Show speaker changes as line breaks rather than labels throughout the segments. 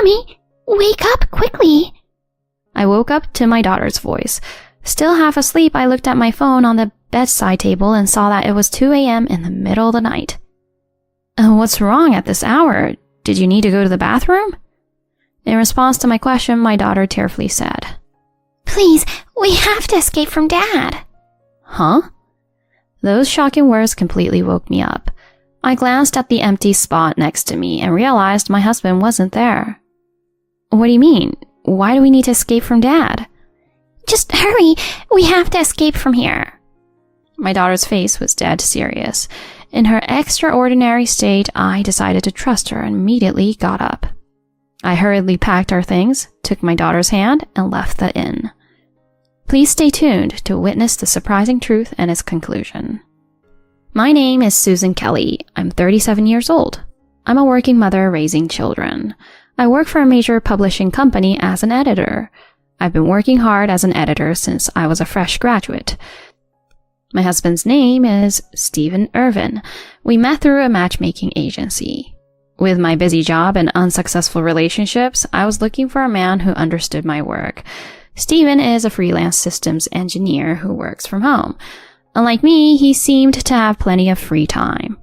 Mommy, wake up quickly.
I woke up to my daughter's voice. Still half asleep, I looked at my phone on the bedside table and saw that it was 2 a.m. in the middle of the night. What's wrong at this hour? Did you need to go to the bathroom? In response to my question, my daughter tearfully said,
Please, we have to escape from Dad.
Huh? Those shocking words completely woke me up. I glanced at the empty spot next to me and realized my husband wasn't there. What do you mean? Why do we need to escape from Dad?
Just hurry, we have to escape from here.
My daughter's face was dead serious. In her extraordinary state, I decided to trust her and immediately got up. I hurriedly packed our things, took my daughter's hand, and left the inn. Please stay tuned to witness the surprising truth and its conclusion. My name is Susan Kelly. I'm 37 years old. I'm a working mother raising children. I work for a major publishing company as an editor. I've been working hard as an editor since I was a fresh graduate. My husband's name is Stephen Irvin. We met through a matchmaking agency. With my busy job and unsuccessful relationships, I was looking for a man who understood my work. Stephen is a freelance systems engineer who works from home. Unlike me, he seemed to have plenty of free time.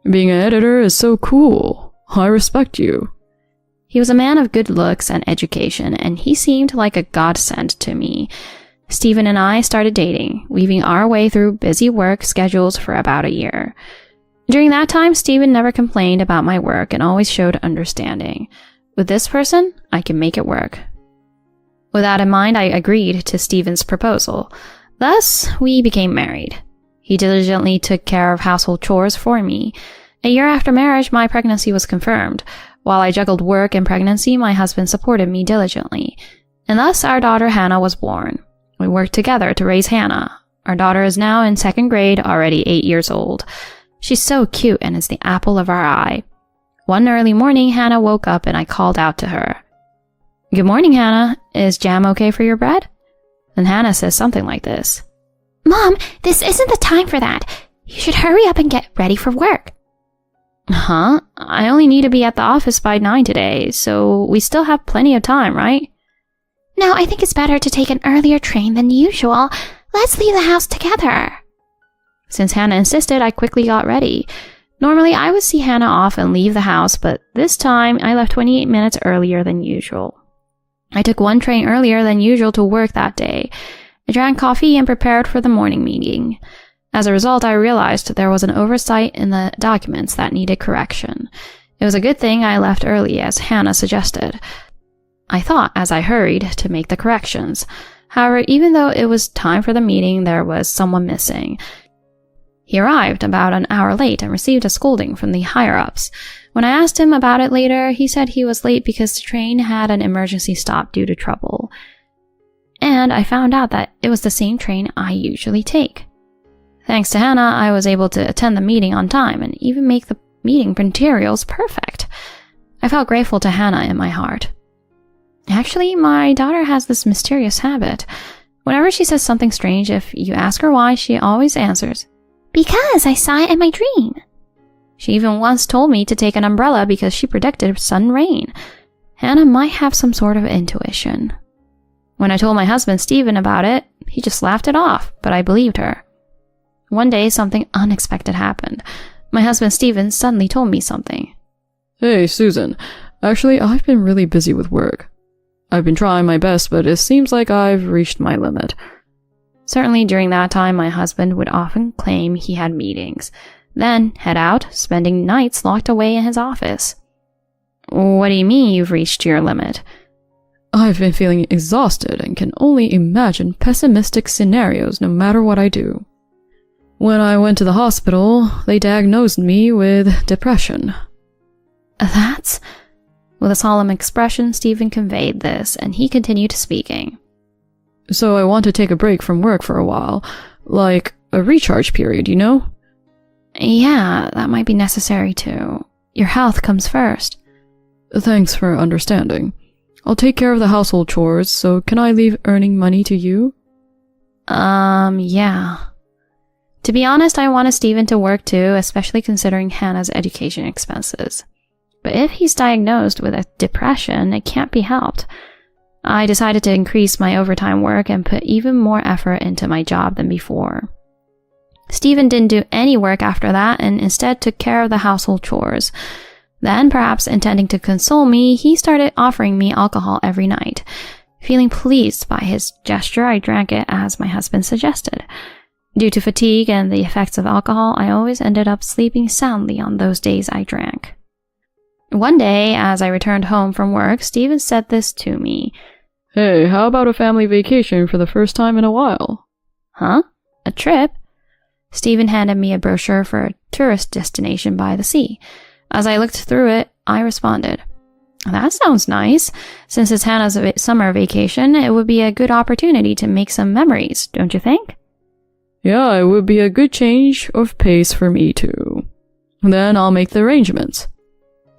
Being an editor is so cool. I respect you.
He was a man of good looks and education, and he seemed like a godsend to me. Stephen and I started dating, weaving our way through busy work schedules for about a year. During that time, Stephen never complained about my work and always showed understanding. With this person, I can make it work. With that in mind, I agreed to Stephen's proposal. Thus, we became married. He diligently took care of household chores for me. A year after marriage, my pregnancy was confirmed. While I juggled work and pregnancy, my husband supported me diligently. And thus, our daughter Hannah was born. We worked together to raise Hannah. Our daughter is now in 2nd grade, already 8 years old. She's so cute and is the apple of our eye. One early morning, Hannah woke up and I called out to her. Good morning, Hannah. Is jam okay for your bread? And Hannah says something like this.
Mom, this isn't the time for that. You should hurry up and get ready for work.
Huh? I only need to be at the office by 9 today, so we still have plenty of time, right?
No, I think it's better to take an earlier train than usual. Let's leave the house together.
Since Hannah insisted, I quickly got ready. Normally, I would see Hannah off and leave the house, but this time I left 28 minutes earlier than usual. I took one train earlier than usual to work that day. I drank coffee and prepared for the morning meeting. As a result, I realized there was an oversight in the documents that needed correction. It was a good thing I left early, as Hannah suggested. I thought as I hurried to make the corrections. However, even though it was time for the meeting, there was someone missing. He arrived about an hour late and received a scolding from the higher-ups. When I asked him about it later, he said he was late because the train had an emergency stop due to trouble. And I found out that it was the same train I usually take. Thanks to Hannah, I was able to attend the meeting on time and even make the meeting materials perfect. I felt grateful to Hannah in my heart. Actually, my daughter has this mysterious habit. Whenever she says something strange, if you ask her why, she always answers,
Because I saw it in my dream.
She even once told me to take an umbrella because she predicted sudden rain. Hannah might have some sort of intuition. When I told my husband Stephen about it, he just laughed it off, but I believed her. One day, something unexpected happened. My husband Stephen suddenly told me something.
Hey, Susan. Actually, I've been really busy with work. I've been trying my best, but it seems like I've reached my limit.
Certainly during that time, my husband would often claim he had meetings, then head out, spending nights locked away in his office. What do you mean you've reached your limit?
I've been feeling exhausted and can only imagine pessimistic scenarios no matter what I do. When I went to the hospital, they diagnosed me with depression.
That's... With a solemn expression, Stephen conveyed this, and he continued speaking.
So I want to take a break from work for a while, like a recharge period, you know?
Yeah, that might be necessary too. Your health comes first.
Thanks for understanding. I'll take care of the household chores, so can I leave earning money to you?
Yeah. To be honest, I wanted Stephen to work too, especially considering Hannah's education expenses. But if he's diagnosed with a depression, it can't be helped. I decided to increase my overtime work and put even more effort into my job than before. Stephen didn't do any work after that and instead took care of the household chores. Then, perhaps intending to console me, he started offering me alcohol every night. Feeling pleased by his gesture, I drank it as my husband suggested. Due to fatigue and the effects of alcohol, I always ended up sleeping soundly on those days I drank. One day, as I returned home from work, Stephen said this to me.
Hey, how about a family vacation for the first time in a while?
Huh? A trip? Stephen handed me a brochure for a tourist destination by the sea. As I looked through it, I responded, That sounds nice. Since it's Hannah's summer vacation, it would be a good opportunity to make some memories, don't you think?
Yeah, it would be a good change of pace for me too. Then I'll make the arrangements,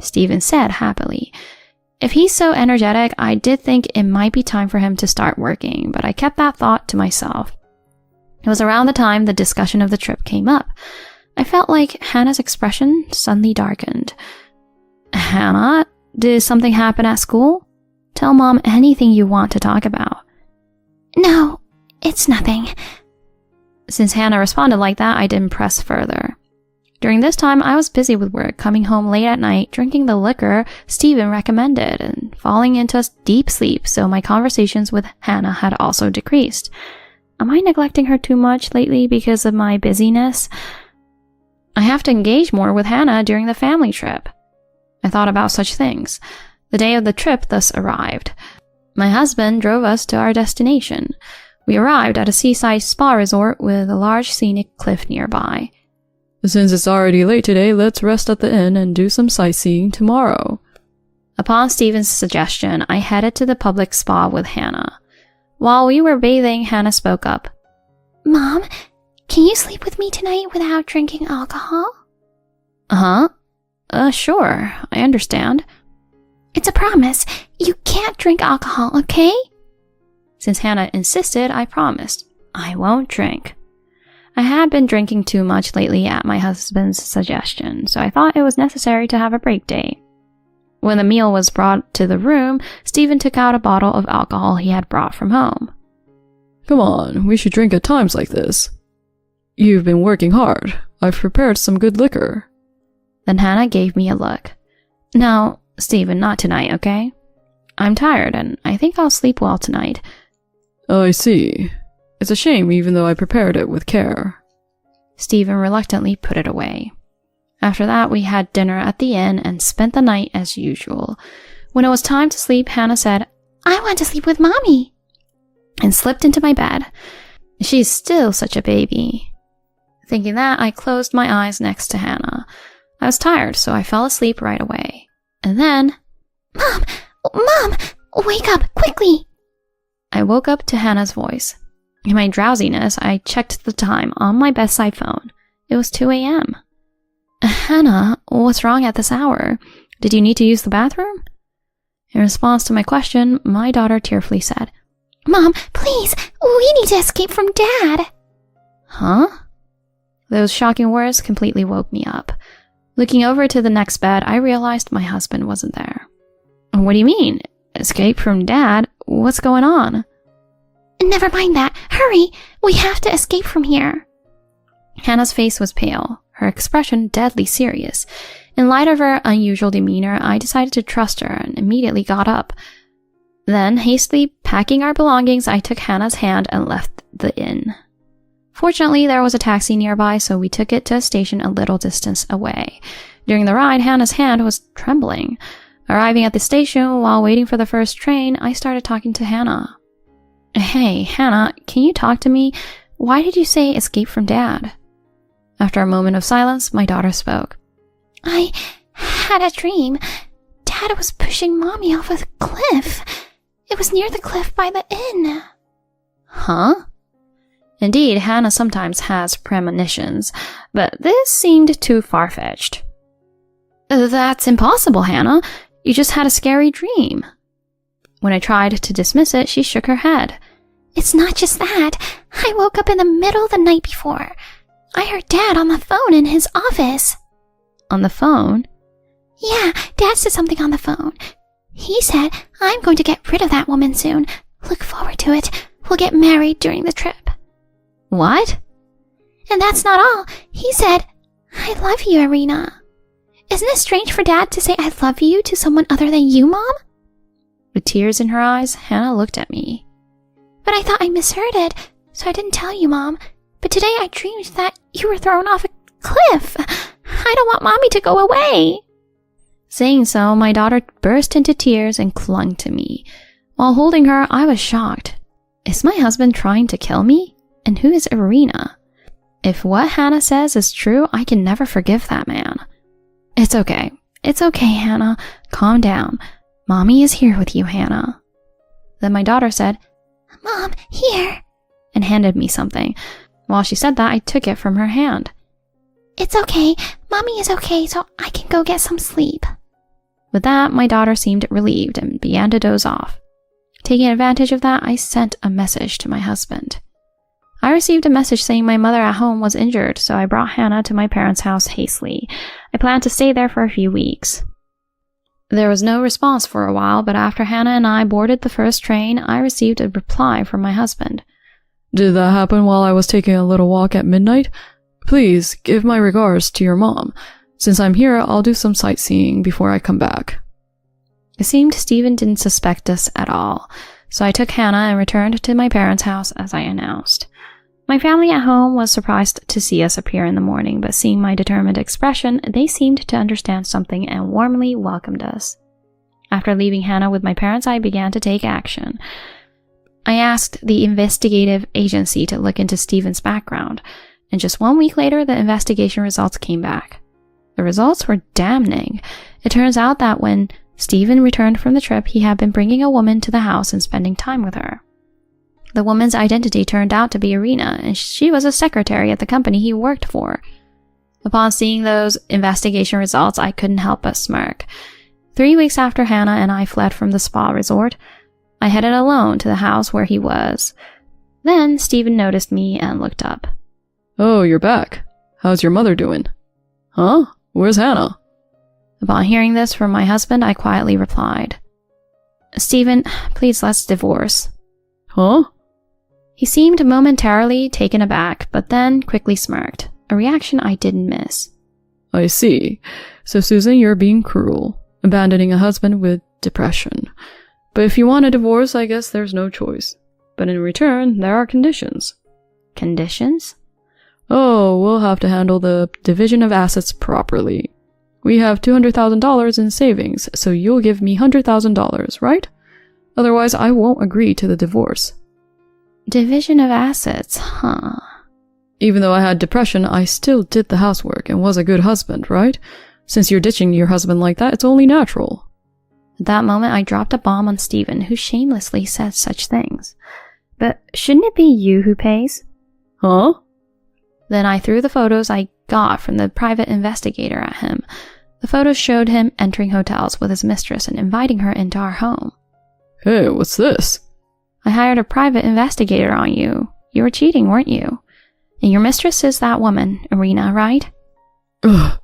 Stephen said happily. If he's so energetic, I did think it might be time for him to start working, but I kept that thought to myself. It was around the time the discussion of the trip came up. I felt like Hannah's expression suddenly darkened. Hannah, did something happen at school? Tell Mom anything you want to talk about.
No, it's nothing.
Since Hannah responded like that, I didn't press further. During this time, I was busy with work, coming home late at night, drinking the liquor Stephen recommended, and falling into a deep sleep, so my conversations with Hannah had also decreased. Am I neglecting her too much lately because of my busyness? I have to engage more with Hannah during the family trip. I thought about such things. The day of the trip thus arrived. My husband drove us to our destination. We arrived at a seaside spa resort with a large scenic cliff nearby.
Since it's already late today, let's rest at the inn and do some sightseeing tomorrow.
Upon Stephen's suggestion, I headed to the public spa with Hannah. While we were bathing, Hannah spoke up.
Mom, can you sleep with me tonight without drinking alcohol?
Uh-huh. Sure, I understand.
It's a promise. You can't drink alcohol, okay?
Since Hannah insisted, I promised. I won't drink. I had been drinking too much lately at my husband's suggestion, so I thought it was necessary to have a break day. When the meal was brought to the room, Stephen took out a bottle of alcohol he had brought from home.
Come on, we should drink at times like this. You've been working hard. I've prepared some good liquor.
Then Hannah gave me a look. No, Stephen, not tonight, okay? I'm tired, and I think I'll sleep well tonight.
I see. It's a shame, even though I prepared it with care.
Stephen reluctantly put it away. After that, we had dinner at the inn and spent the night as usual. When it was time to sleep, Hannah said,
I want to sleep with Mommy,
and slipped into my bed. She's still such a baby. Thinking that, I closed my eyes next to Hannah. I was tired, so I fell asleep right away. And then...
Mom, wake up, quickly!
I woke up to Hannah's voice. In my drowsiness, I checked the time on my bedside phone. It was 2 a.m. Hannah, what's wrong at this hour? Did you need to use the bathroom? In response to my question, my daughter tearfully said,
Mom, please, we need to escape from Dad.
Huh? Those shocking words completely woke me up. Looking over to the next bed, I realized my husband wasn't there. What do you mean? Escape from Dad? What's going on?
Never mind that. Hurry! We have to escape from here.
Hannah's face was pale, her expression deadly serious. In light of her unusual demeanor, I decided to trust her and immediately got up. Then, hastily packing our belongings, I took Hannah's hand and left the inn. Fortunately, there was a taxi nearby, so we took it to a station a little distance away. During the ride, Hannah's hand was trembling. Arriving at the station, while waiting for the first train, I started talking to Hannah. Hey, Hannah, can you talk to me? Why did you say escape from Dad? After a moment of silence, my daughter spoke.
I had a dream. Dad was pushing Mommy off a cliff. It was near the cliff by the inn.
Huh? Indeed, Hannah sometimes has premonitions, but this seemed too far-fetched. That's impossible, Hannah. You just had a scary dream. When I tried to dismiss it, she shook her head.
It's not just that. I woke up in the middle of the night before. I heard Dad on the phone in his office.
On the phone?
Yeah, Dad said something on the phone. He said, I'm going to get rid of that woman soon. Look forward to it. We'll get married during the trip.
What?
And that's not all. He said, I love you, Irina. Isn't it strange for Dad to say I love you to someone other than you, Mom?
With tears in her eyes, Hannah looked at me.
But I thought I misheard it, so I didn't tell you, Mom. But today I dreamed that you were thrown off a cliff. I don't want Mommy to go away.
Saying so, my daughter burst into tears and clung to me. While holding her, I was shocked. Is my husband trying to kill me? And who is Irina? If what Hannah says is true, I can never forgive that man. It's okay. It's okay, Hannah. Calm down. Mommy is here with you, Hannah. Then my daughter said,
Mom, here.
And handed me something. While she said that, I took it from her hand.
It's okay. Mommy is okay, so I can go get some sleep.
With that, my daughter seemed relieved and began to doze off. Taking advantage of that, I sent a message to my husband. I received a message saying my mother at home was injured, so I brought Hannah to my parents' house hastily. I planned to stay there for a few weeks. There was no response for a while, but after Hannah and I boarded the first train, I received a reply from my husband.
Did that happen while I was taking a little walk at midnight? Please give my regards to your mom. Since I'm here, I'll do some sightseeing before I come back.
It seemed Stephen didn't suspect us at all, so I took Hannah and returned to my parents' house as I announced. My family at home was surprised to see us appear in the morning, but seeing my determined expression, they seemed to understand something and warmly welcomed us. After leaving Hannah with my parents, I began to take action. I asked the investigative agency to look into Stephen's background, and just 1 week later, the investigation results came back. The results were damning. It turns out that when Stephen returned from the trip, he had been bringing a woman to the house and spending time with her. The woman's identity turned out to be Irina, and she was a secretary at the company he worked for. Upon seeing those investigation results, I couldn't help but smirk. 3 weeks after Hannah and I fled from the spa resort, I headed alone to the house where he was. Then Stephen noticed me and looked up.
Oh, you're back. How's your mother doing? Huh? Where's Hannah?
Upon hearing this from my husband, I quietly replied, Stephen, please let's divorce.
Huh?
He seemed momentarily taken aback, but then quickly smirked, a reaction I didn't miss.
I see. So, Susan, you're being cruel, abandoning a husband with depression. But if you want a divorce, I guess there's no choice. But in return, there are conditions.
Conditions?
Oh, we'll have to handle the division of assets properly. We have $200,000 in savings, so you'll give me $100,000, right? Otherwise, I won't agree to the divorce.
Division of assets, huh?
Even though I had depression, I still did the housework and was a good husband, right? Since you're ditching your husband like that, it's only natural.
At that moment, I dropped a bomb on Stephen, who shamelessly said such things. But shouldn't it be you who pays?
Huh?
Then I threw the photos I got from the private investigator at him. The photos showed him entering hotels with his mistress and inviting her into our home.
Hey, what's this?
I hired a private investigator on you. You were cheating, weren't you? And your mistress is that woman, Irina, right?
Ugh.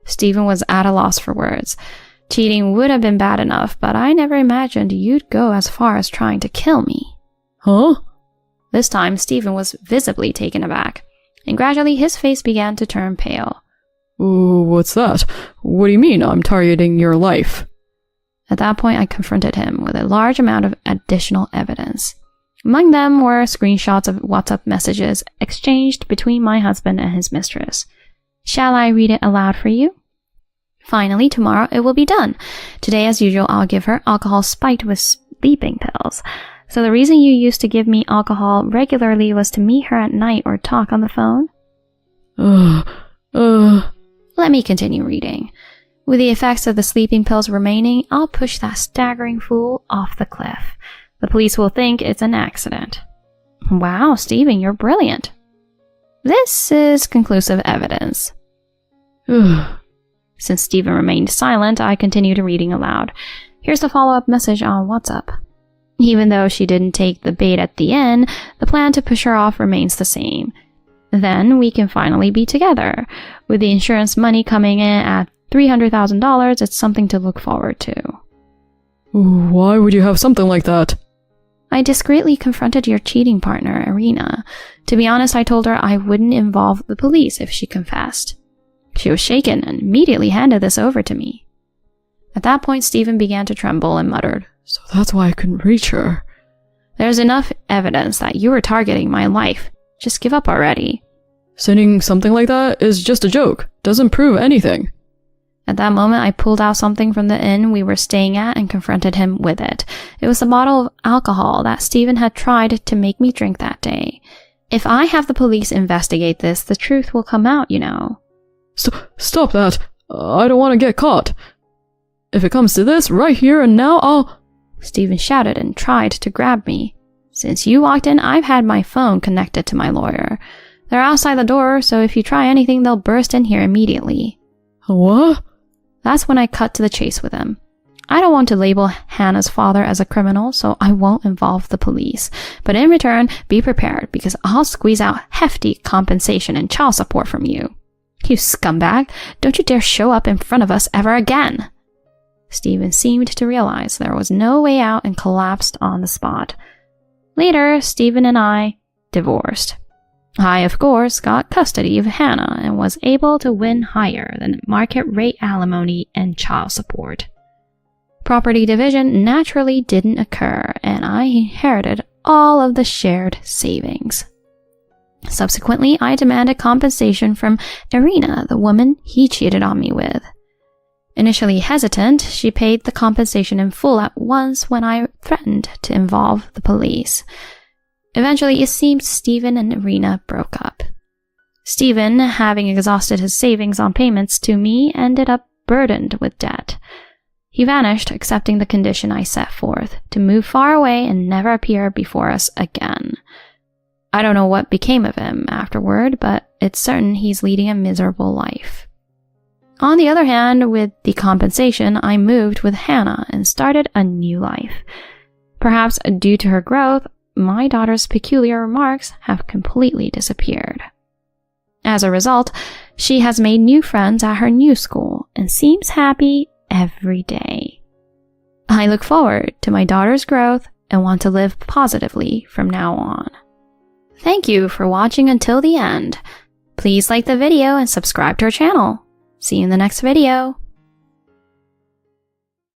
Stephen was at a loss for words. Cheating would have been bad enough, but I never imagined you'd go as far as trying to kill me.
Huh?
This time, Stephen was visibly taken aback, and gradually his face began to turn pale.
Ooh, what's that? What do you mean I'm targeting your life?
At that point, I confronted him with a large amount of additional evidence. Among them were screenshots of WhatsApp messages exchanged between my husband and his mistress. Shall I read it aloud for you? Finally, tomorrow it will be done. Today, as usual, I'll give her alcohol spiked with sleeping pills. So the reason you used to give me alcohol regularly was to meet her at night or talk on the phone? Let me continue reading. With the effects of the sleeping pills remaining, I'll push that staggering fool off the cliff. The police will think it's an accident. Wow, Stephen, you're brilliant. This is conclusive evidence. Since Stephen remained silent, I continued reading aloud. Here's the follow-up message on WhatsApp. Even though she didn't take the bait at the end, the plan to push her off remains the same. Then we can finally be together. With the insurance money coming in at $300,000, it's something to look forward to.
Why would you have something like that?
I discreetly confronted your cheating partner, Irina. To be honest, I told her I wouldn't involve the police if she confessed. She was shaken and immediately handed this over to me. At that point, Stephen began to tremble and muttered,
So that's why I couldn't reach her.
There's enough evidence that you were targeting my life. Just give up already.
Sending something like that is just a joke. Doesn't prove anything.
At that moment, I pulled out something from the inn we were staying at and confronted him with it. It was a bottle of alcohol that Stephen had tried to make me drink that day. If I have the police investigate this, the truth will come out, you know.
Stop that. I don't want to get caught. If it comes to this, right here and now, I'll...
Stephen shouted and tried to grab me. Since you walked in, I've had my phone connected to my lawyer. They're outside the door, so if you try anything, they'll burst in here immediately.
What?
That's when I cut to the chase with him. I don't want to label Hannah's father as a criminal, so I won't involve the police. But in return, be prepared, because I'll squeeze out hefty compensation and child support from you. You scumbag! Don't you dare show up in front of us ever again! Stephen seemed to realize there was no way out and collapsed on the spot. Later, Stephen and I divorced. I, of course, got custody of Hannah and was able to win higher than market rate alimony and child support. Property division naturally didn't occur, and I inherited all of the shared savings. Subsequently, I demanded compensation from Irina, the woman he cheated on me with. Initially hesitant, she paid the compensation in full at once when I threatened to involve the police. Eventually, it seemed Stephen and Irina broke up. Stephen, having exhausted his savings on payments to me, ended up burdened with debt. He vanished, accepting the condition I set forth, to move far away and never appear before us again. I don't know what became of him afterward, but it's certain he's leading a miserable life. On the other hand, with the compensation, I moved with Hannah and started a new life. Perhaps due to her growth, my daughter's peculiar remarks have completely disappeared. As a result, she has made new friends at her new school and seems happy every day. I look forward to my daughter's growth and want to live positively from now on. Thank you for watching until the end. Please like the video and subscribe to our channel. See you in the next video.